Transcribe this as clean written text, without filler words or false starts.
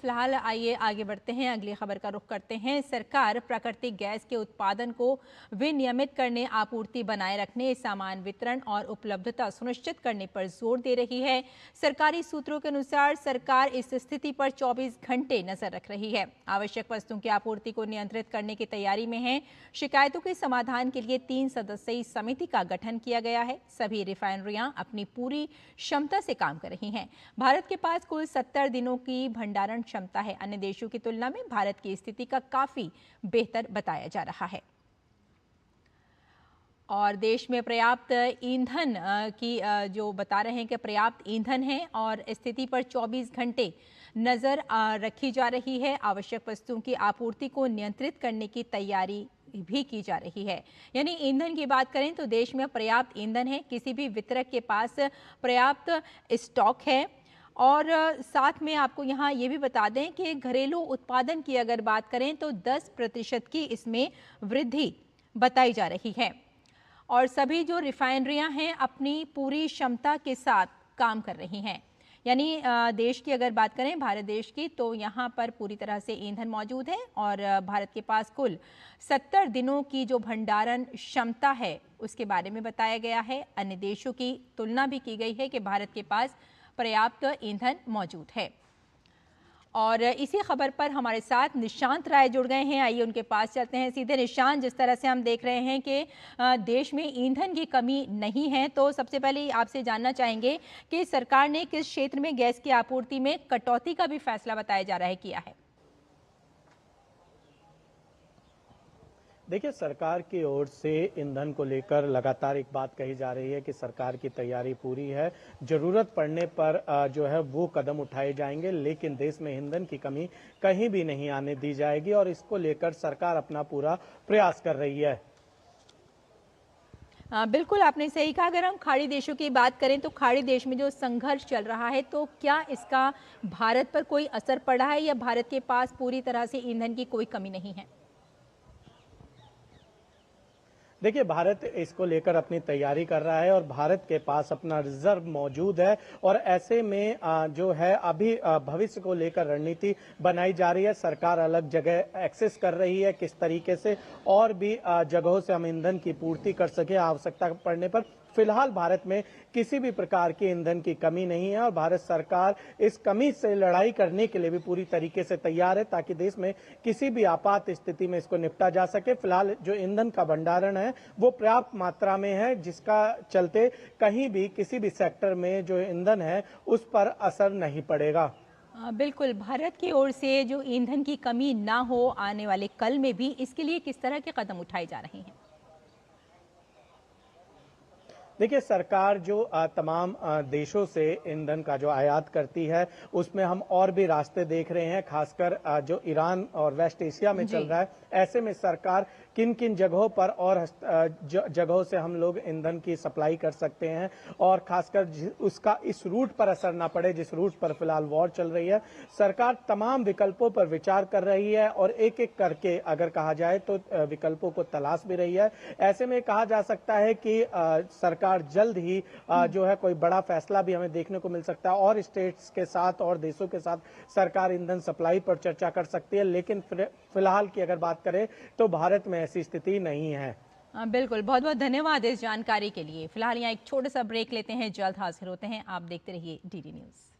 फिलहाल आइए आगे बढ़ते हैं, अगली खबर का रुख करते हैं। सरकार प्राकृतिक गैस के उत्पादन को विनियमित करने, आपूर्ति बनाए रखने, सामान वितरण और उपलब्धता सुनिश्चित करने पर जोर दे रही है। सरकारी सूत्रों के अनुसार सरकार इस स्थिति पर 24 घंटे नजर रख रही है, आवश्यक वस्तुओं की आपूर्ति को नियंत्रित करने की तैयारी में है। शिकायतों के समाधान के लिए 3 सदस्यीय समिति का गठन किया गया है। सभी रिफाइनरियां अपनी पूरी क्षमता से काम कर रही हैं। भारत के पास कुल 70 दिनों की भंडारण क्षमता है। अन्य देशों की तुलना में भारत की स्थिति का काफी बेहतर बताया जा रहा है। और देश में पर्याप्त ईंधन की जो बता रहे हैं कि पर्याप्त ईंधन है और स्थिति पर 24 घंटे नजर रखी जा रही है। आवश्यक वस्तुओं की आपूर्ति को नियंत्रित करने की तैयारी भी की जा रही है। यानी ईंधन की बात करें तो देश में पर्याप्त ईंधन है, किसी भी वितरक के पास पर्याप्त स्टॉक है। और साथ में आपको यहाँ ये भी बता दें कि घरेलू उत्पादन की अगर बात करें तो 10% की इसमें वृद्धि बताई जा रही है। और सभी जो रिफाइनरियां हैं अपनी पूरी क्षमता के साथ काम कर रही हैं। यानी देश की अगर बात करें, भारत देश की, तो यहाँ पर पूरी तरह से ईंधन मौजूद है और भारत के पास कुल 70 दिनों की जो भंडारण क्षमता है उसके बारे में बताया गया है। अन्य देशों की तुलना भी की गई है कि भारत के पास पर्याप्त ईंधन मौजूद है। और इसी खबर पर हमारे साथ निशांत राय जुड़ गए हैं, आइए उनके पास चलते हैं सीधे। निशांत, जिस तरह से हम देख रहे हैं कि देश में ईंधन की कमी नहीं है, तो सबसे पहले आपसे जानना चाहेंगे कि सरकार ने किस क्षेत्र में गैस की आपूर्ति में कटौती का भी फैसला बताया जा रहा है किया है। देखिए, सरकार की ओर से ईंधन को लेकर लगातार एक बात कही जा रही है कि सरकार की तैयारी पूरी है, जरूरत पड़ने पर जो है वो कदम उठाए जाएंगे, लेकिन देश में ईंधन की कमी कहीं भी नहीं आने दी जाएगी और इसको लेकर सरकार अपना पूरा प्रयास कर रही है। बिल्कुल आपने सही कहा। अगर हम खाड़ी देशों की बात करें तो खाड़ी देश में जो संघर्ष चल रहा है, तो क्या इसका भारत पर कोई असर पड़ा है या भारत के पास पूरी तरह से ईंधन की कोई कमी नहीं है? देखिए, भारत इसको लेकर अपनी तैयारी कर रहा है और भारत के पास अपना रिजर्व मौजूद है और ऐसे में जो है अभी भविष्य को लेकर रणनीति बनाई जा रही है। सरकार अलग जगह एक्सेस कर रही है किस तरीके से और भी जगहों से हम ईंधन की पूर्ति कर सके आवश्यकता पड़ने पर। फिलहाल भारत में किसी भी प्रकार के ईंधन की कमी नहीं है और भारत सरकार इस कमी से लड़ाई करने के लिए भी पूरी तरीके से तैयार है ताकि देश में किसी भी आपात स्थिति में इसको निपटा जा सके। फिलहाल जो ईंधन का भंडारण है वो पर्याप्त मात्रा में है, जिसका चलते कहीं भी किसी भी सेक्टर में जो ईंधन है उस पर असर नहीं पड़ेगा। बिल्कुल, भारत की ओर से जो ईंधन की कमी ना हो आने वाले कल में भी, इसके लिए किस तरह के कदम उठाए जा रहे हैं? देखिए, सरकार जो तमाम देशों से ईंधन का जो आयात करती है उसमें हम और भी रास्ते देख रहे हैं, खासकर जो ईरान और वेस्ट एशिया में चल रहा है। ऐसे में सरकार किन किन जगहों पर और जगहों से हम लोग ईंधन की सप्लाई कर सकते हैं और खासकर उसका इस रूट पर असर ना पड़े जिस रूट पर फिलहाल वॉर चल रही है। सरकार तमाम विकल्पों पर विचार कर रही है और एक एक करके अगर कहा जाए तो विकल्पों को तलाश भी रही है। ऐसे में कहा जा सकता है कि सरकार जल्द ही जो है कोई बड़ा फैसला भी हमें देखने को मिल सकता है और स्टेट्स के साथ और देशों के साथ सरकार ईंधन सप्लाई पर चर्चा कर सकती है। लेकिन फिलहाल की अगर बात करें तो भारत में ऐसी स्थिति नहीं है। बिल्कुल, बहुत बहुत धन्यवाद इस जानकारी के लिए। फिलहाल यहाँ एक छोटा सा ब्रेक लेते हैं, जल्द हाजिर होते हैं। आप देखते रहिए DD न्यूज़।